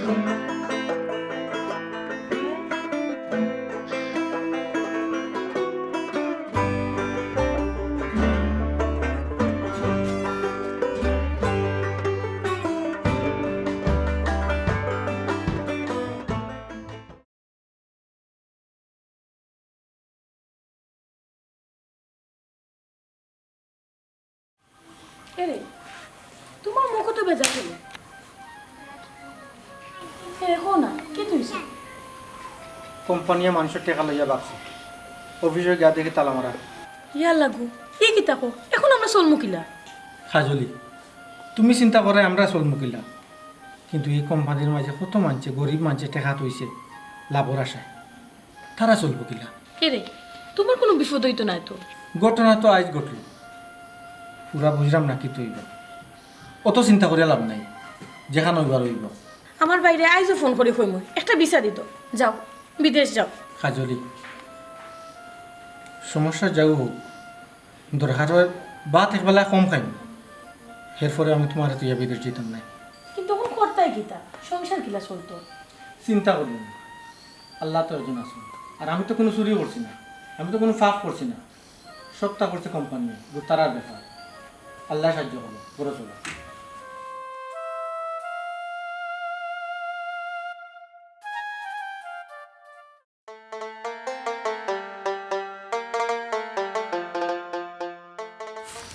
এরে তোমার মুখ তো বেজা ছিল এখন না কি তুইছে কোম্পানিয়া মানুষের টাকা লইয়া ভাবছে অফিসে গিয়া দেখে তালা মারা। ইয়ার লাগু ই কি তাকো এখন আমরা চলমুকিলা খাজলি তুমি চিন্তা করে আমরা চলমুকিলা, কিন্তু এই কোম্পানির মাঝে কত মানছে গরিব মানছে টাকা তৈছে লাভর আশায়, তারা চলমুকিলা। এরে তোমার কোনো বিপদ হইতো নাই তো? ঘটনা তো আজ ঘটল, পুরা বুঝলাম না কি তৈব, অত চিন্তা করে লাভ নাই, যেখানে হইবার হইব। আমার বাইরে আইজও ফোন করে কইমু একটা ভিসা দিত, যাও বিদেশ যাও। খাজলি সমস্যা যাও হোক, দরকার হয় ভাত একবেলা কম খাইম, এরপরে আমি তোমার তুই বিদেশ যেতাম নাই। কিন্তু তখন কর্তাই গীতা সংসার কিলা চলতো। চিন্তা করবেন না, আল্লাহ তো একজন আছেন, আর আমি তো কোনো চুরি করছি না, আমি তো কোনো ফাঁক করছি না, সবটা করছে কোম্পানি, তারার ব্যাপার। আল্লাহ সাহায্য করবো, বড় চলো।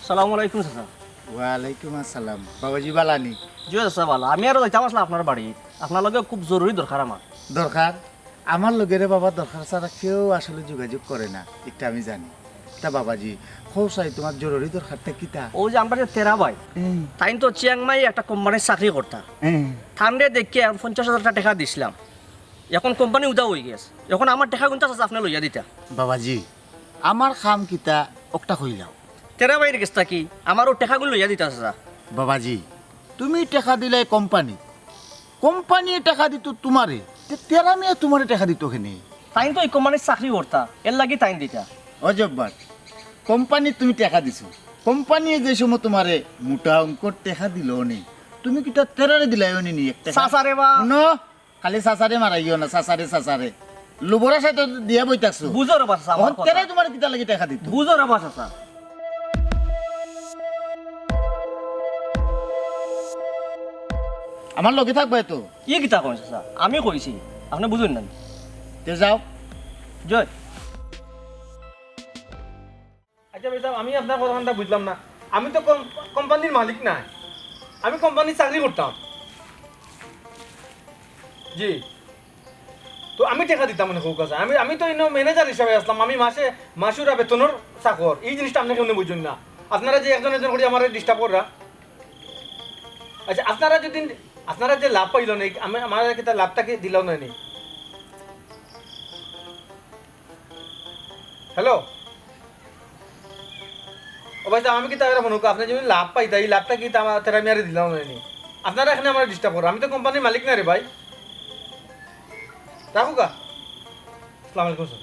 সালামু আলাইকুম চাচা। ওয়ালাইকুম আসসালাম। বাবাজি বালানি? জি চাচা ভালো। আমি আরো যাইতাম আসলে আপনার বাড়ি, আপনার লগে খুব জরুরি দরকার আমার। দরকার? আমার লগেরে বাবা দরকার ছাড়া কেউ আসলে যোগাযোগ করে না, এটা আমি জানি। তা বাবাজি খোসাই তোমার জরুরি দরকারটা কিতা? ও যে আমরা যে তেরা ভাই তাই তো চিয়াংমাই একটা কোম্পানির চাকরি করতাম, ঠান্ডে দেখে 50,000 টাকা দিছিলাম, এখন কোম্পানি উদা হয়ে গেছে, এখন আমার টাকা গুনতে আছে আপনি লইয়া দিতা। বাবাজি আমার খাম কিতা একটা কইলাও। তেরা ভাইয়ের গেছটা কি আমারও টাকাগুলো লইয়া দিতা চাচা। বাবাজি তুমি টাকা দিলে কোম্পানি, কোম্পানি টাকা দিত তোমারে, তেরা মেয়ে তোমারে টাকা দিত ওখানে। তাই তো এই কোম্পানির চাকরি করতা, এর লাগি তাই দিতা। অজব্বার, কোম্পানি তুমি টাকা দিছো, কোম্পানি যে সময় তোমারে মোটা অঙ্কর টাকা দিল নেই, তুমি কি তার তেরারে দিলাই নি একটা? চাচারে বা নো, খালি চাচারে মারাইও না, চাচারে চাচারে লোবরা সাথে দিয়া বইতাছো। বুঝো রে চাচা, আমার কথা তেরাই তোমার কিতা লাগি টাকা দিত? বুঝো রে চাচা। আমার লগে থাকবে তো? ই কিতা কই চাচা, আমি কইছি আপনি বুঝুন না। তে যাও। জয়। আচ্ছা ভাই সাহেব, আমি আপনার কথাটা বুঝলাম না, আমি তো কোম্পানির মালিক নাই, আমি কোম্পানির চাকরি করতাম। জি, তো আমি টাকা দিতাম মানে হোক আছে, আমি তো ইনো ম্যানেজার হিসাবে আসলাম, আমি মাসুরা বেতনের চাকর, এই জিনিসটা আপনি কেমন বুঝুন না? আপনারা যে একজন একজন করে আমার ডিস্টার্ব করা। আচ্ছা আপনারা যে লাভ পাইল নেই, আমার লাভটা কি দিল না? হ্যালো ও ভাই সাহেব, আমি কি তাহলে মনে করি আপনি যদি লাভ পাইতা, এই লাভটা কি তারা আমি আর দিলাম না? আপনারা এখানে আমার ডিস্টার্ব করো, আমি তো কোম্পানির মালিক না রে ভাই। রাখো গা। আসসালামু আলাইকুম স্যার।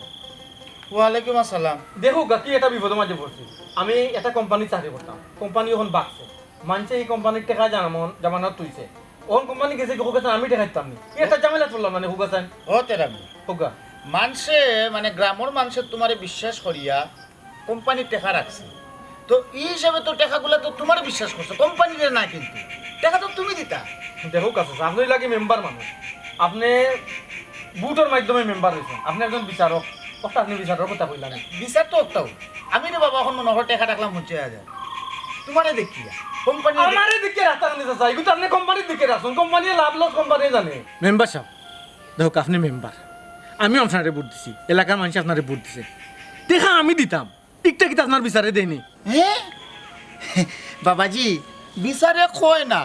ওয়ালাইকুম আসসালাম। দেখো গা কি একটা বিপদের মাঝে পড়ছি, আমি একটা কোম্পানির চাকরি করতাম, কোম্পানি এখন বাড়ছে, মানছে এই কোম্পানির টাকা জামানত তুইছে, ওন কোম্পানি গেছে কি হুকাছেন, আমি টাকা দিতাম নি, এটা ঝামেলা চললাম মানে হুকাছেন ও তেরা মেয়ে হুকা মানুষে মানে গ্রামের মানুষের তোমারে বিশ্বাস করিয়া কোম্পানির টাকা রাখছে, তো এই হিসাবে তো টাকাগুলা তো তোমার বিশ্বাস করছো, কোম্পানির না, কিন্তু টাকা তো তুমি দিতা। দেখো কাছে আপনি লাগে মেম্বার মানুষ, আপনি বুটের মাধ্যমে মেম্বার হয়েছেন, আপনি একজন বিচারক, আপনি বিচারক কথা বললেন। বিচার তো একটাও আমি রে বাবা, এখন মনে হয় টাকা রাখলাম মুছে যায় তোমারে দেখিয়া কোম্পানি। আমারে দিকে রাস্তা নিতে চাই, কিন্তু আপনি কোম্পানির দিকে রাখুন, কোম্পানি লাভ লস কোম্পানি জানে। মেম্বার সাহেব দেখো, আপনি মেম্বার, আমি আপনারে ভোট দিছি, এলাকার মানুষ আপনারে ভোট দিছে, দেখা আমি দিতাম, টিকটা কিতা আপনার বিচারে দেয়নি। হ্যাঁ বাবাজি, বিচারে কয় না,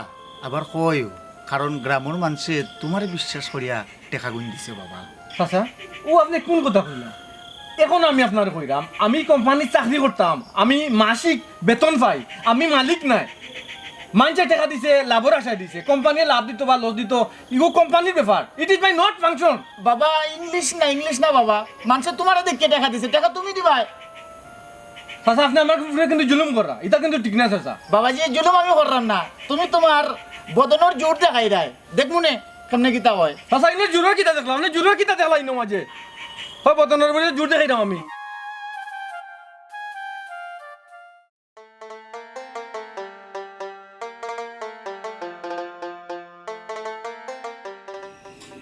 আবার কয়ও, কারণ গ্রামের মানুষে তোমারে বিশ্বাস করিয়া টাকা গুণ দিছে বাবা। আচ্ছা ও আপনি কোন কথা কইলাম? এখন আমি আপনার কইলাম, আমি কোম্পানির চাকরি করতাম, আমি মাসিক বেতন পাই, আমি মালিক নাই, মানুষের টাকা দিছে, লাভর আশায় দিছে, কোম্পানি লাভ দিত বা লস দিত, ইগো কোম্পানির ব্যাপার, it is my not function. বাবা ইংলিশ না বাবা, মানুষে তোমারে দেখে টাকা দিছে, টাকা তুমি দিবা। চাচা আপনি আমার উপরে কিন্তু জুলুম করা, এটা কিন্তু ঠিক না চাচা। বাবাজি জুলুম আমি করলাম না, তুমি তোমার বদনের জোর দেখাই দেয়, দেখবো নে কেমনে কিতা হয় আচ্ছা ইনে জোরের কিতা দেখলাম না জোরের কিতা দেখলা ইনো মাঝে হয় বদনের বলে জোর দেখাই না আমি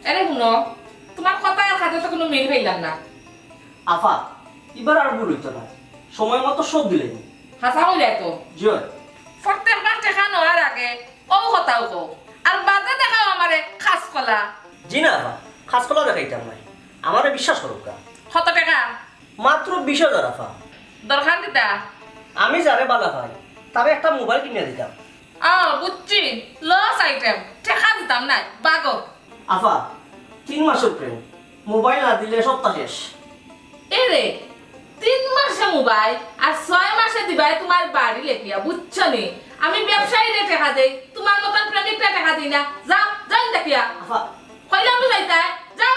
আরে শুনো তোমার কথা আর হাতে তো কোনো মিল পাইলাম না আফা এবার আর ভুল হইতো না সময় মতো সব দিলেন হাসা হইলে তো জিয়র প্রত্যেকবার দেখা নেওয়ার আগে ও কথাও কো আর বাদে দেখাও আমারে খাস কলা জি না আফা খাস কলা দেখাইতাম নাই আমারে বিশ্বাস করুক কা কত টাকা মাত্র 20,000 আফা দরকার দিতা আমি যারে বালা ভাই তারে একটা মোবাইল কিনে দিতাম বুঝছি লস আইটেম টাকা দিতাম নাই বাগো আফা 3 মাসের প্রেম মোবাইল না দিলে সপ্তাহ শেষ এরে 3 মাসে মোবাইল আর 6 মাসে দিবাই তোমার বাড়ি লেখিয়া বুঝছো নি আমি ব্যবসায়ীরে টাকা দেই তোমার মতন প্রেমিকটা টাকা দিই না যাও যাই দেখিয়া আফা কইলাম তো যাইতা যাও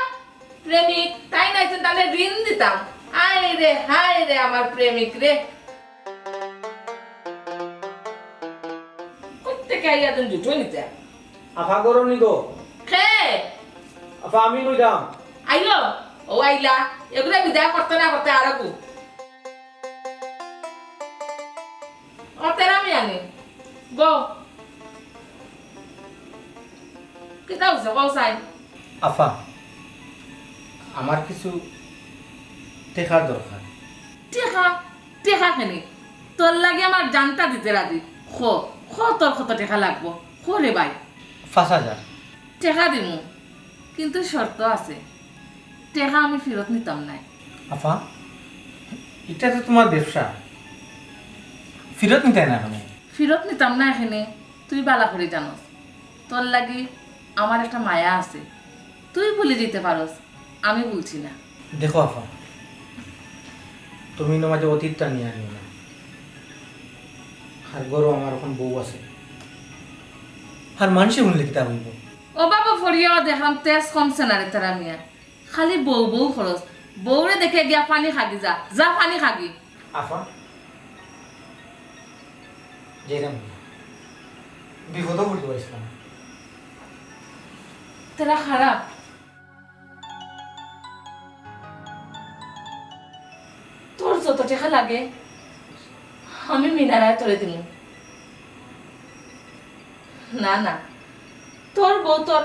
প্রেমিক তাই নাই তাহলে ঋণ দিতাম হায় রে আমার প্রেমিক রে কোত্থেকে আইয়া তুমি জুটো নিতে আফা করো নি গো খে আফা আমি কইলাম আইলো ও আইলা এগুলা বিদায় করতে না করতে আর আগু ও তেরা আমি আনি গো কিতা হইছে কও সাই আফা আমার কিছু টেকার দরকার টেকা টেকা খানি তোর লাগে আমার জানটা দিতে রাজি তোর কত টেকা লাগবো রে ভাই 5,000 টেকা দিমু কিন্তু শর্ত আছে টেকা আমি ফেরত নিতাম নাই আফা এটা তো তোমার ব্যবসা ফেরত নিতে না আমি ফেরত নিতাম না এখানে তুই বালা করে জানোস তোর লাগি আমার একটা মায়া আছে তুই ভুলে যেতে পারস আমি বলছি না দেখো আফা তুমি মাঝে অতীতটা নিয়ে আনিও না আর গরু আমার এখন বউ আছে আর মানুষে শুনলে কিতা হইব ও বাবা ফরিয়াও দেখলাম তেজ কমছে না রে তারা মিয়া খালি বউ খরচ বউরে দেখে গিয়া পানি খাগি যা পানি খাগি আফা যেরাম বিপদ পড়তে পারছিলাম তেরা খারাপ তোর যত টাকা লাগে আমি মিনারায় তোরে দিমু না না তোর বউ তোর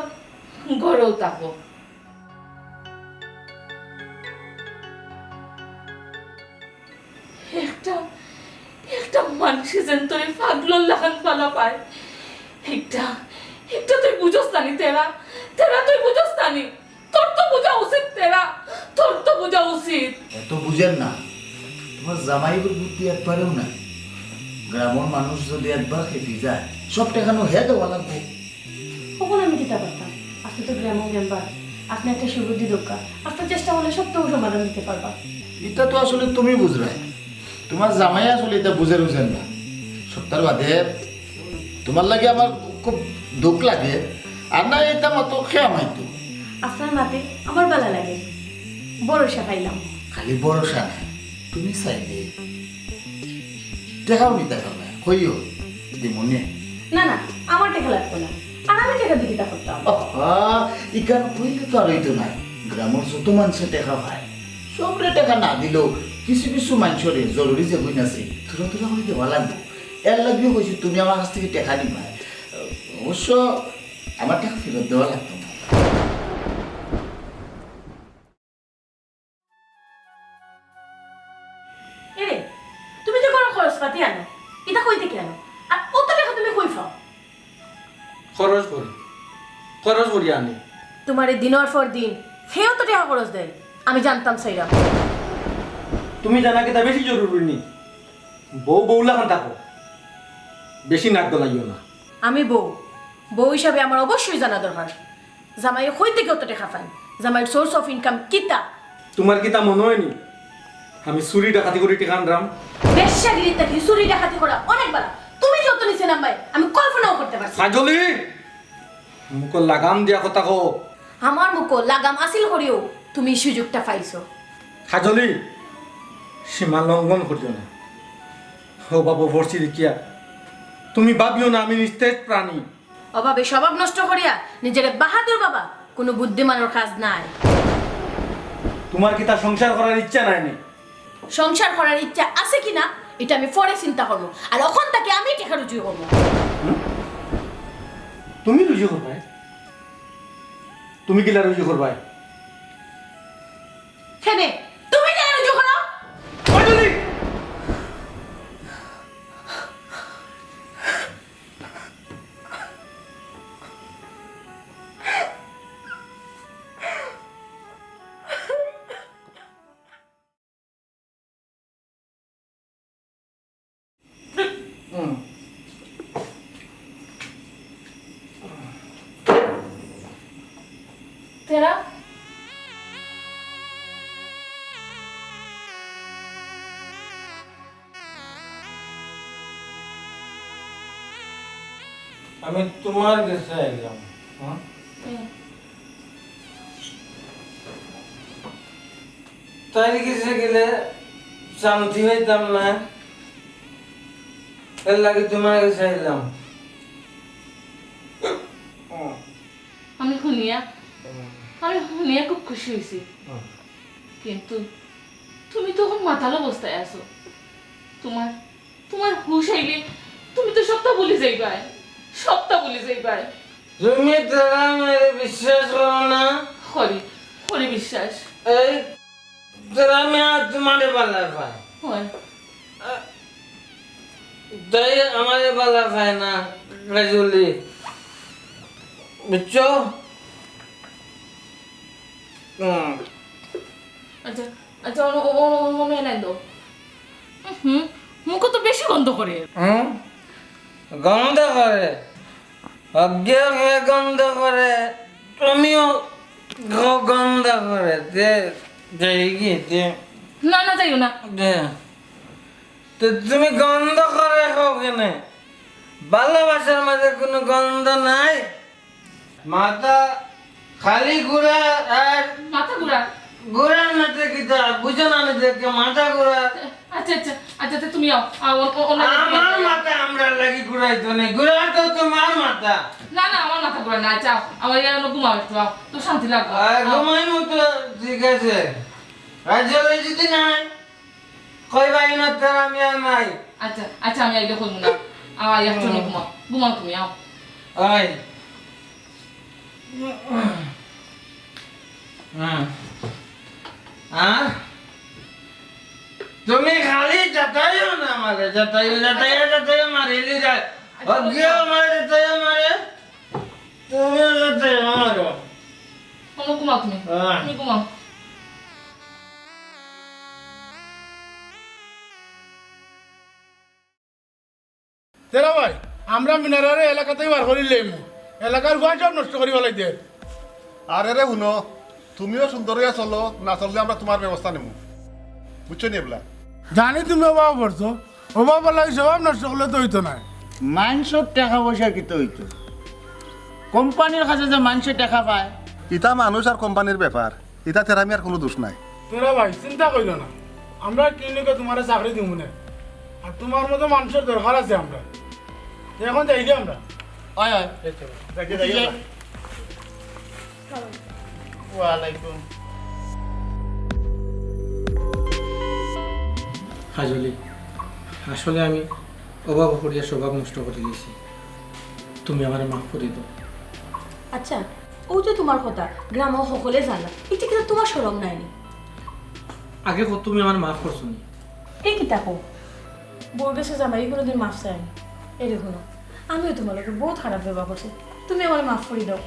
ঘরেও থাকবো একটা একটা মানুষ যেন তোর পাগল লাগান পালা পায় একটা একটা তুই বুঝোস নানি তেরা তুই বুঝোস নানি তোর তো বোঝা উচিত তোর তো বোঝা উচিত এত বুঝেন না তোমার জামাইয়ের বুদ্ধি একবারেও নাই গ্রামের মানুষ যদি একবার খেপি যায় সব টাকানো হে দেওয়া লাগবে কখন আমি দিতে পারতাম আপনি তো গ্রামের মেম্বার আপনি একটা সুবুদ্ধি দরকার আপনার চেষ্টা হলে সব তো সমাধান দিতে পারবা এটা তো আসলে তুমি বুঝরাই তোমার জামাই আসলে এটা বুঝেন না সপ্তাহ বাদে তোমার লাগে আমার খুব দুঃখ লাগে আর না এটা মতো খেয়া মাইতো আপনার মাতে আমার ভালো লাগে ভরসা পাইলাম খালি ভরসা নাই তুমি চাইলে দেখাও নিতে পারবে হইও দিমনে না না আমার টাকা লাগতো না আর আমি টাকা দিয়ে দিতে করতাম ইকান হইলে তো আর হইতো না গ্রামের যত মানুষের টাকা পায় সবরে টাকা না দিলেও কিছু কিছু মানুষের জরুরি যে বই আছে তোরা হয়ে দেওয়া লাগবে এর লাগবেও কইছি তুমি আমার কাছ থেকে টাকা নিবা অবশ্য আমার টাকা ফেরত দেওয়া লাগতো না এরে তুমি যে কোনো খরচপাতি আনো এটা কই থেকে আনো আর কত টাকা তুমি কই পাও খরচ করি আনি তোমার দিনের পর দিন সেও তো টাকা খরচ দেয় আমি জানতাম সেইরা তুমি জানা কি তা বেশি জরুরি নি বউ লাগান থাকো বেশি নাক গলাইও না আমি বউ হিসাবে আমার অবশ্যই জানা দরকার জামাইয়ের কই থেকে অত টাকা পাই জামাইয়ের সোর্স অফ ইনকাম কিতা তোমার কি তা মনে হয়নি আমি চুরি ডাকাতি করে টেকা আনলাম বেশ্যাগিরি থেকে চুরি ডাকাতি করা অনেক বাড়া তুমি যত নিচে নাম্বাই আমি কল্পনাও করতে পারছি কাজলি মুখ লাগাম দিয়া কথা কো আমার মুখ লাগাম আসিল করিও তুমি এই সুযোগটা পাইছো কাজলি সীমা লঙ্ঘন করিও না ও বাবু ভরছি দেখিয়া তুমি ভাবিও না আমি নিস্তেজ প্রাণী অভাবে স্বভাব নষ্ট করিয়া নিজের বাহাদুর বাবা কোনো বুদ্ধিমানের কাজ নাই। তোমার কি তার সংসার করার ইচ্ছা নাই নি? সংসার করার ইচ্ছা আছে কিনা এটা আমি পরে চিন্তা করবো, আর এখন তাকে আমি টেকা রুজু করবো। তুমি রুজু করবাই? তুমি কিলা রুজু করবাই? খেনে তুমি টেকা রুজু করো। কাজলি! তেরা আমি তোমার কাছে আইলাম। তাই কাছে গেলে শান্তি হইতাম না, এর লাগে তোমার কাছে আইলাম। আমি শুনিয়া খুব খুশি হয়েছি, কিন্তু তুমি তখন মাতাল অবস্থায় আছো। তোমার তোমার হুশ আইলে তুমি তো সবটা বলে যাইবাই, সবটা বলে যাইবাই। তুমি তারা মেরে বিশ্বাস করো না? হরি হরি বিশ্বাস এই তারা আমি আর তোমারে বালা পাই, হয়। তাই আমারে বালা পায় না কাজলি, বুঝছো? আচ্ছা আচ্ছা ও মেলাই দো। মুখ তো বেশি গন্ধ করে। গন্ধ করে, অজ্ঞ হয়ে গন্ধ করে, তুমিও গন্ধ করে। না না যাইও না। তো তুমি গন্ধ করে খাও কেন? ভালোবাসার মাঝে কোনো গন্ধ নাই? মাথা খালি ঘুরা আর মাথা ঘুরা। ঘুরার মাঝে কিতা বুঝো না? দেখে মাথা ঘুরা। আচ্ছা আচ্ছা আচ্ছা তুমি আও। আমার মাথা আমরা লাগি ঘুরাইতো না, ঘুরা তো তোমার মাথা। না না আমার মাথা ঘুরা না। আচ্ছা আমার ইয়ার ঘুমাও একটু, তো শান্তি লাগবে। ঘুমাই মতো ঠিক আছে। রাজ্যে যদি নাই কইবাই না, তার আমি আর নাই। আচ্ছা আচ্ছা আমি আইলে কইব না। আমার একটু ঘুমাও, ঘুমাও তুমি আও। ওই তুমি খালি যাতাইও না মারে, যাতাইও মারিলি যায়। অজ্ঞেও মারে, যাতাইও মারে, তুমিও যাতাইও মারো। ঘুমাও তুমি, তুমি ঘুমাও। তেরা ভাই, আমরা মিনারের এলাকাতেই বার করিলে এলাকার গুয়া সব নষ্ট করি ফেলাই দিয়ে। আরে রে শুনো, তুমিও সুন্দর হইয়া চলো, না চললে আমরা তোমার ব্যবস্থা নেব, বুঝছো নি এবলা? জানি তুমি অভাব পড়ছো, অভাব লাগে স্বভাব নষ্ট করলে তো হইতো না। মানুষের টাকা পয়সা কিতো হইতো? কোম্পানির কাছে যে মানুষের টাকা পায়। ইটা মানুষ আর কোম্পানির ব্যাপার, ইটা তেরামি আর কোনো দোষ নাই। তেরা ভাই চিন্তা করিল না, আমরা ক্লিনিকে তোমার চাকরি দিব না, আর তোমার মতো মানুষের দরকার আছে আমরা। এখন যাই গে আমরা। হয় হয়। ওয়ালাইকুম। কাজলি, আসলে আমি অভাব করিয়া স্বভাব নষ্ট করে দিয়েছি, তুমি আমার মাফ করে দাও। আচ্ছা ও যে তোমার কথা গ্রাম সকলে জানা, এটা কিন্তু তোমার সরম নাইনি। আগে তুমি আমার মাফ করছো নি? এই কি তাকো বউর কাছে জামাই কোনোদিন মাফ চাই। এই দেখো আমিও তোমার লোকে বহুত খারাপ ব্যবহার করছি, তুমি আমার মাফ করে দাও।